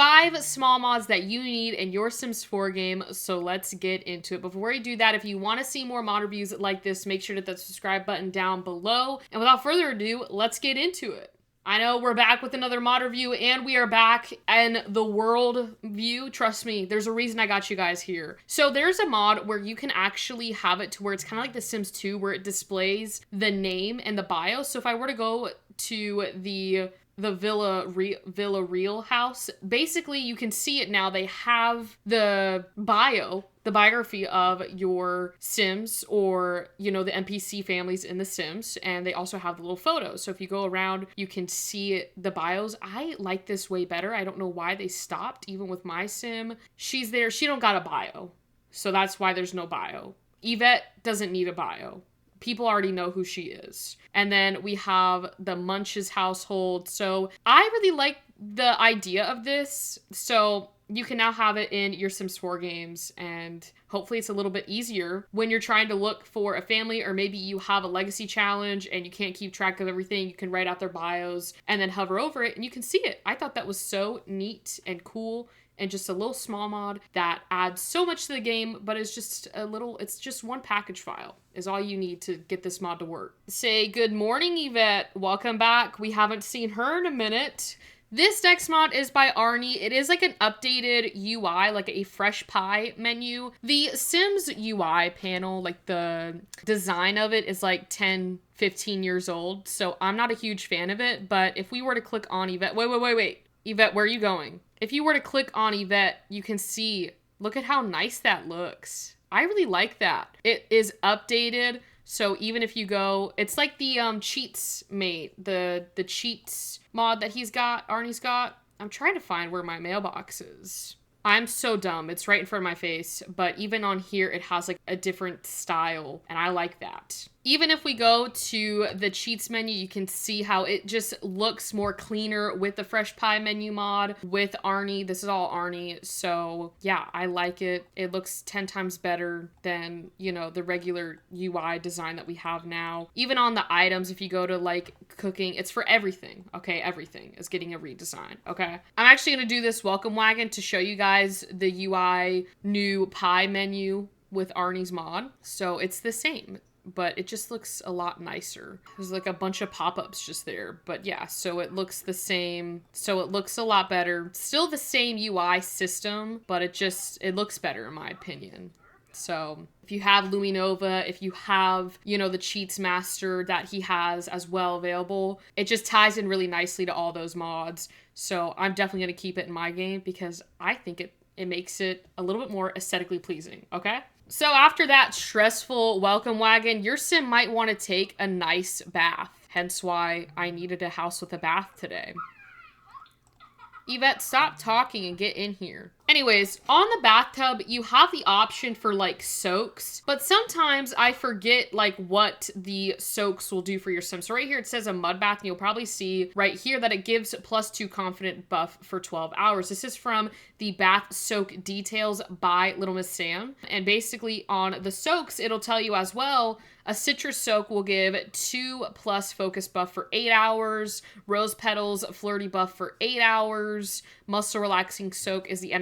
5 small mods that you need in your Sims 4 game, so let's get into it. Before we do that, if you want to see more mod reviews like this, make sure to hit that subscribe button down below. And without further ado, let's get into it. I know we're back with another mod review, and we are back in the world view. Trust me, there's a reason I got you guys here. So there's a mod where you can actually have it to where it's kind of like The Sims 2, where it displays the name and the bio. So if I were to go to the Villa Real house, basically you can see it now. They have the biography of your Sims, or, you know, the NPC families in the Sims, and they also have the little photos. So if you go around, you can see the bios. I like this way better. I don't know why they stopped. Even with my Sim, she's there. She don't got a bio. So that's why there's no bio. Yvette doesn't need a bio. People already know who she is. And then we have the Munch's household. So I really like the idea of this. So you can now have it in your Sims 4 games, and hopefully it's a little bit easier when you're trying to look for a family, or maybe you have a legacy challenge and you can't keep track of everything. You can write out their bios and then hover over it and you can see it. I thought that was so neat and cool, and just a little small mod that adds so much to the game, but it's just it's just one package file is all you need to get this mod to work. Say good morning, Yvette. Welcome back. We haven't seen her in a minute. This next mod is by Arnie. It is like an updated UI, like a fresh pie menu. The Sims UI panel, like the design of it is like 10, 15 years old. So I'm not a huge fan of it, but if we were to click on Yvette, wait. Yvette, where are you going? If you were to click on Yvette, you can see, look at how nice that looks. I really like that. It is updated. So even if you go, it's like the cheats mate, the cheats mod that Arnie's got. I'm trying to find where my mailbox is. I'm so dumb. It's right in front of my face. But even on here, it has like a different style, and I like that. Even if we go to the cheats menu, you can see how it just looks more cleaner with the fresh pie menu mod with Arnie. This is all Arnie. So yeah, I like it. It looks 10 times better than, you know, the regular UI design that we have now. Even on the items, if you go to like cooking, it's for everything. Okay, everything is getting a redesign. Okay, I'm actually going to do this welcome wagon to show you guys the UI new pie menu with Arnie's mod. So it's the same, but it just looks a lot nicer. There's like a bunch of pop-ups just there, but yeah, so it looks the same. So it looks a lot better. Still the same UI system, but it looks better in my opinion. So if you have Luminova, if you have, you know, the Cheats Master that he has as well available, it just ties in really nicely to all those mods. So I'm definitely going to keep it in my game because I think it makes it a little bit more aesthetically pleasing, okay? So after that stressful welcome wagon, your Sim might want to take a nice bath. Hence why I needed a house with a bath today. Yvette, stop talking and get in here. Anyways, on the bathtub, you have the option for like soaks, but sometimes I forget like what the soaks will do for your Sim. So right here, it says a mud bath, and you'll probably see right here that it gives +2 confident buff for 12 hours. This is from the bath soak details by Little Miss Sam. And basically on the soaks, it'll tell you as well, a citrus soak will give 2+ focus buff for 8 hours. Rose petals flirty buff for 8 hours. Muscle relaxing soak is the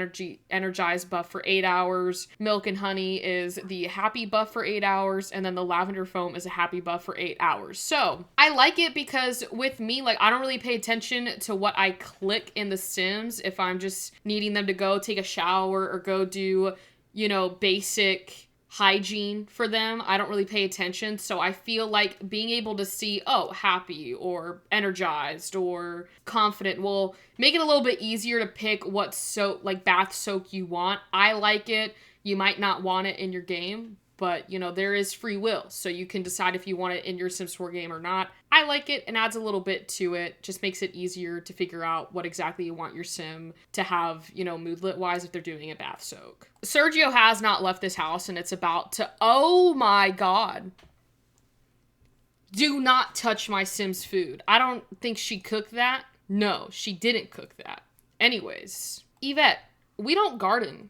energized buff for 8 hours. Milk and honey is the happy buff for 8 hours. And then the lavender foam is a happy buff for 8 hours. So I like it because with me, like, I don't really pay attention to what I click in the Sims if I'm just needing them to go take a shower or go do, you know, basic hygiene for them. I don't really pay attention. So I feel like being able to see, oh, happy or energized or confident will make it a little bit easier to pick what soak, like bath soak you want. I like it. You might not want it in your game, but you know, there is free will. So you can decide if you want it in your Sims 4 game or not. I like it and adds a little bit to it. Just makes it easier to figure out what exactly you want your Sim to have, you know, moodlet wise if they're doing a bath soak. Sergio has not left this house and it's about to, oh my God. Do not touch my Sim's food. I don't think she cooked that. No, she didn't cook that. Anyways, Yvette, we don't garden.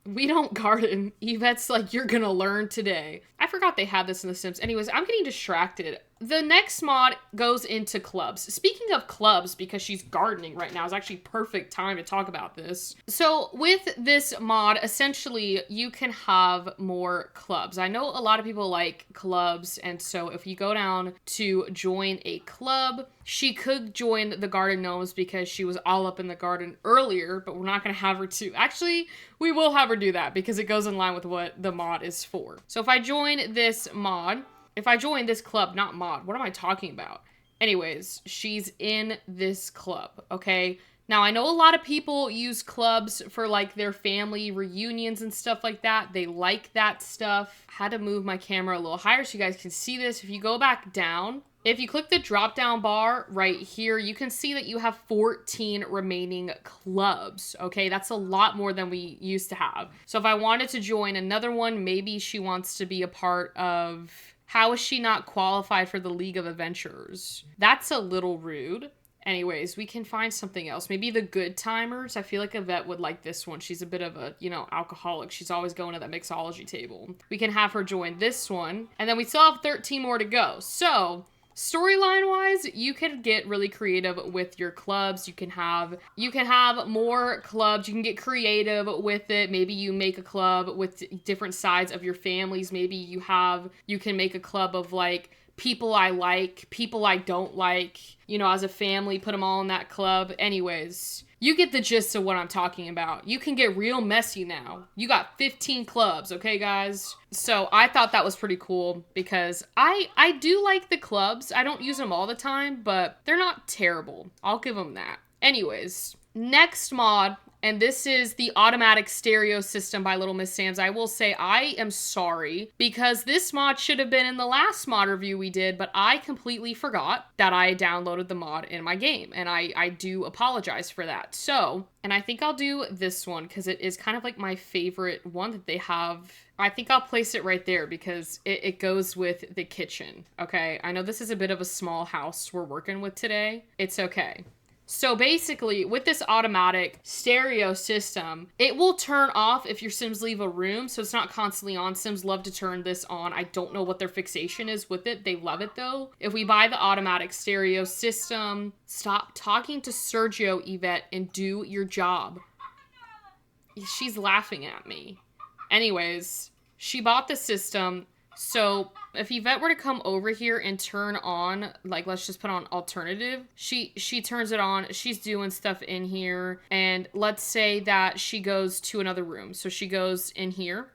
We don't garden. Yvette's like, you're gonna learn today. I forgot they had this in The Sims. Anyways, I'm getting distracted. the next mod goes into clubs. Speaking of clubs, because she's gardening right now, is actually perfect time to talk about this. So with this mod, essentially you can have more clubs. I know a lot of people like clubs, and so if you go down to join a club, she could join the garden gnomes because she was all up in the garden earlier, but we're not going to have her to. Actually, we will have her do that because it goes in line with what the mod is for. So if I join this mod, if I join this club, not mod, what am I talking about? Anyways, she's in this club, okay? Now, I know a lot of people use clubs for like their family reunions and stuff like that. They like that stuff. I had to move my camera a little higher so you guys can see this. If you go back down, if you click the drop down bar right here, you can see that you have 14 remaining clubs, okay? That's a lot more than we used to have. So if I wanted to join another one, maybe she wants to be a part of... How is she not qualified for the League of Adventurers? That's a little rude. Anyways, we can find something else. Maybe the Good Timers. I feel like Yvette would like this one. She's a bit of a, alcoholic. She's always going to that mixology table. We can have her join this one. And then we still have 13 more to go. So... storyline wise, you can get really creative with your clubs. You can have more clubs. You can get creative with it. Maybe you make a club with different sides of your families. Maybe you can make a club of like people I like, people I don't like, as a family, put them all in that club. Anyways, you get the gist of what I'm talking about. You can get real messy now. You got 15 clubs, okay, guys? So I thought that was pretty cool because I do like the clubs. I don't use them all the time, but they're not terrible. I'll give them that. Anyways, next mod, and this is the automatic stereo system by Little Miss Sam's. I will say I am sorry because this mod should have been in the last mod review we did, but I completely forgot that I downloaded the mod in my game, and I do apologize for that. So, and I think I'll do this one because it is kind of like my favorite one that they have. I think I'll place it right there because it goes with the kitchen, okay? I know this is a bit of a small house we're working with today. It's okay. So basically, with this automatic stereo system, it will turn off if your Sims leave a room, so it's not constantly on. Sims love to turn this on. I don't know what their fixation is with it. They love it, though. If we buy the automatic stereo system, stop talking to Sergio, Yvette, and do your job. She's laughing at me. Anyways, she bought the system. So if Yvette were to come over here and turn on, like, let's just put on alternative, she turns it on, she's doing stuff in here, and let's say that she goes to another room. So she goes in here.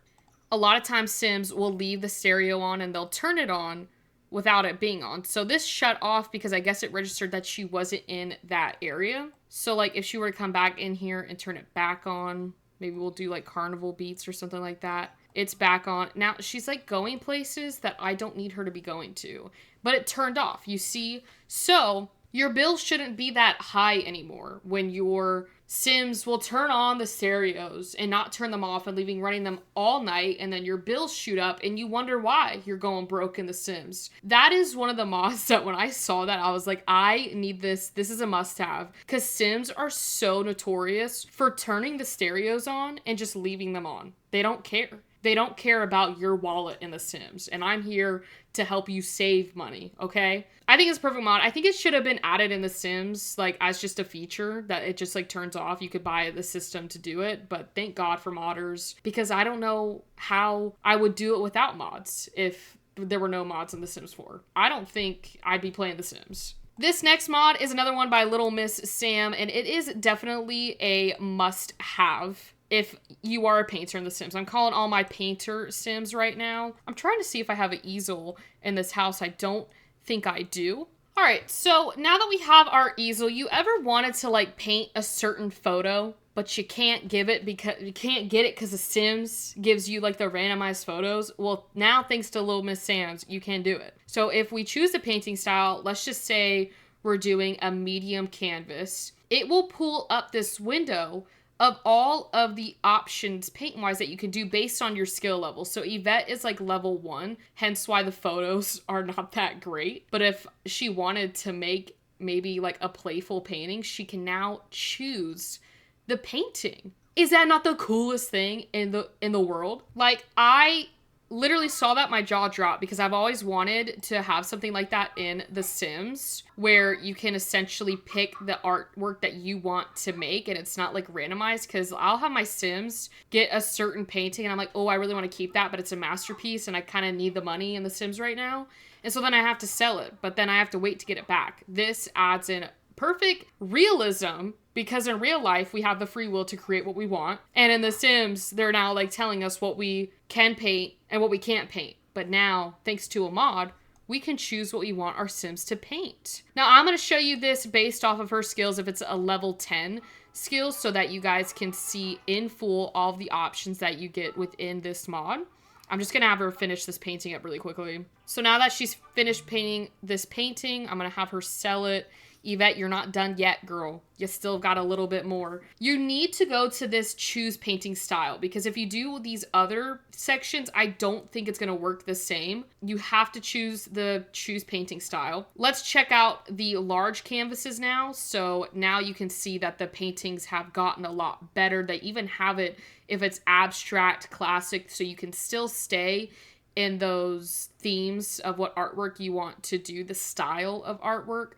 A lot of times Sims will leave the stereo on and they'll turn it on without it being on. So this shut off because I guess it registered that she wasn't in that area. So like if she were to come back in here and turn it back on, maybe we'll do like carnival beats or something like that. It's back on. Now, she's like going places that I don't need her to be going to. But it turned off, you see? So, your bills shouldn't be that high anymore when your Sims will turn on the stereos and not turn them off and leaving running them all night, and then your bills shoot up and you wonder why you're going broke in The Sims. That is one of the mods that when I saw that, I was like, I need this. This is a must-have. Because Sims are so notorious for turning the stereos on and just leaving them on. They don't care. They don't care about your wallet in The Sims, and I'm here to help you save money, okay? I think it's a perfect mod. I think it should have been added in The Sims, like, as just a feature that it just, like, turns off. You could buy the system to do it, but thank God for modders, because I don't know how I would do it without mods if there were no mods in The Sims 4. I don't think I'd be playing The Sims. This next mod is another one by Little Miss Sam, and it is definitely a must-have if you are a painter in The Sims. I'm calling all my painter Sims right now. I'm trying to see if I have an easel in this house. I don't think I do. All right, so now that we have our easel, you ever wanted to like paint a certain photo, but you can't get it because The Sims gives you like the randomized photos? Well, now thanks to Little Miss Sam's, you can do it. So if we choose the painting style, let's just say we're doing a medium canvas, it will pull up this window of all of the options paint-wise that you can do based on your skill level. So Yvette is like level 1, hence why the photos are not that great. But if she wanted to make maybe like a playful painting, she can now choose the painting. Is that not the coolest thing in the world? Like, I literally saw that, my jaw dropped, because I've always wanted to have something like that in The Sims where you can essentially pick the artwork that you want to make and it's not like randomized. Because I'll have my Sims get a certain painting and I'm like, oh, I really want to keep that, but it's a masterpiece and I kind of need the money in The Sims right now. And so then I have to sell it, but then I have to wait to get it back. This adds in perfect realism, because in real life we have the free will to create what we want, and in The Sims they're now like telling us what we can paint and what we can't paint. But now, thanks to a mod, we can choose what we want our Sims to paint. Now I'm going to show you this based off of her skills if it's a level 10 skills, so that you guys can see in full all of the options that you get within this mod. I'm just going to have her finish this painting up really quickly. So now that she's finished painting this painting, I'm going to have her sell it. Yvette, you're not done yet, girl. You still got a little bit more. You need to go to this choose painting style, because if you do these other sections, I don't think it's going to work the same. You have to choose the choose painting style. Let's check out the large canvases now. So now you can see that the paintings have gotten a lot better. They even have it if it's abstract, classic, so you can still stay in those themes of what artwork you want to do, the style of artwork,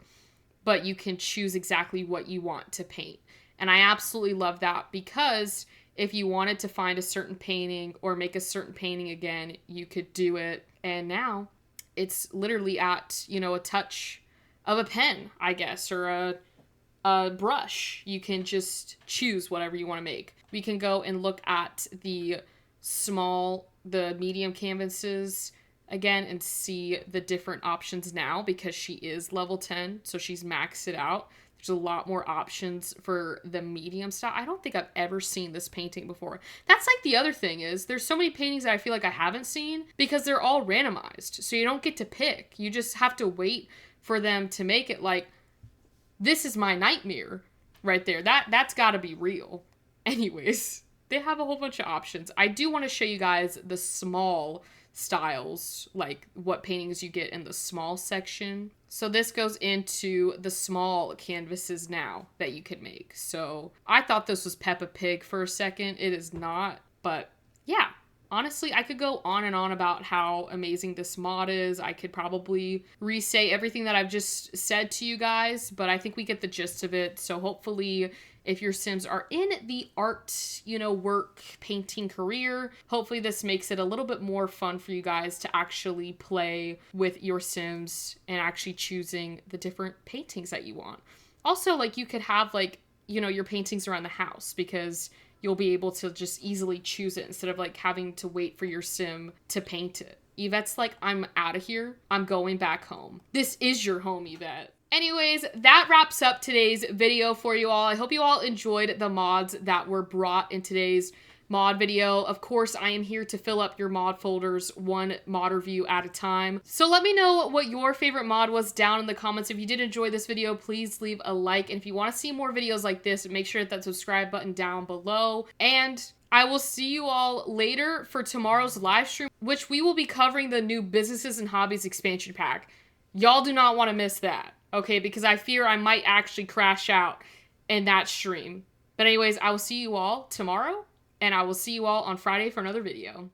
but you can choose exactly what you want to paint. And I absolutely love that, because if you wanted to find a certain painting or make a certain painting again, you could do it. And now it's literally at, you know, a touch of a pen, I guess, or a brush. You can just choose whatever you want to make. We can go and look at the medium canvases again and see the different options now, because she is level 10, so she's maxed it out. There's a lot more options for the medium style. I don't think I've ever seen this painting before. That's like the other thing, is there's so many paintings that I feel like I haven't seen because they're all randomized. So you don't get to pick. You just have to wait for them to make it. Like, this is my nightmare right there. That's got to be real. Anyways, they have a whole bunch of options. I do want to show you guys the small styles, like what paintings you get in the small section. So this goes into the small canvases now that you can make. So I thought this was Peppa Pig for a second. It is not, but yeah. Honestly, I could go on and on about how amazing this mod is. I could probably re-say everything that I've just said to you guys, but I think we get the gist of it. So hopefully, if your Sims are in the art, work, painting career, hopefully this makes it a little bit more fun for you guys to actually play with your Sims and actually choosing the different paintings that you want. Also, like, you could have, like, your paintings around the house, because you'll be able to just easily choose it instead of like having to wait for your Sim to paint it. Yvette's like, I'm out of here. I'm going back home. This is your home, Yvette. Anyways, that wraps up today's video for you all. I hope you all enjoyed the mods that were brought in today's mod video. Of course, I am here to fill up your mod folders one mod review at a time. So let me know what your favorite mod was down in the comments. If you did enjoy this video, please leave a like. And if you want to see more videos like this, make sure to hit that subscribe button down below. And I will see you all later for tomorrow's live stream, which we will be covering the new Businesses and Hobbies expansion pack. Y'all do not want to miss that, okay? Because I fear I might actually crash out in that stream. But anyways, I will see you all tomorrow. And I will see you all on Friday for another video.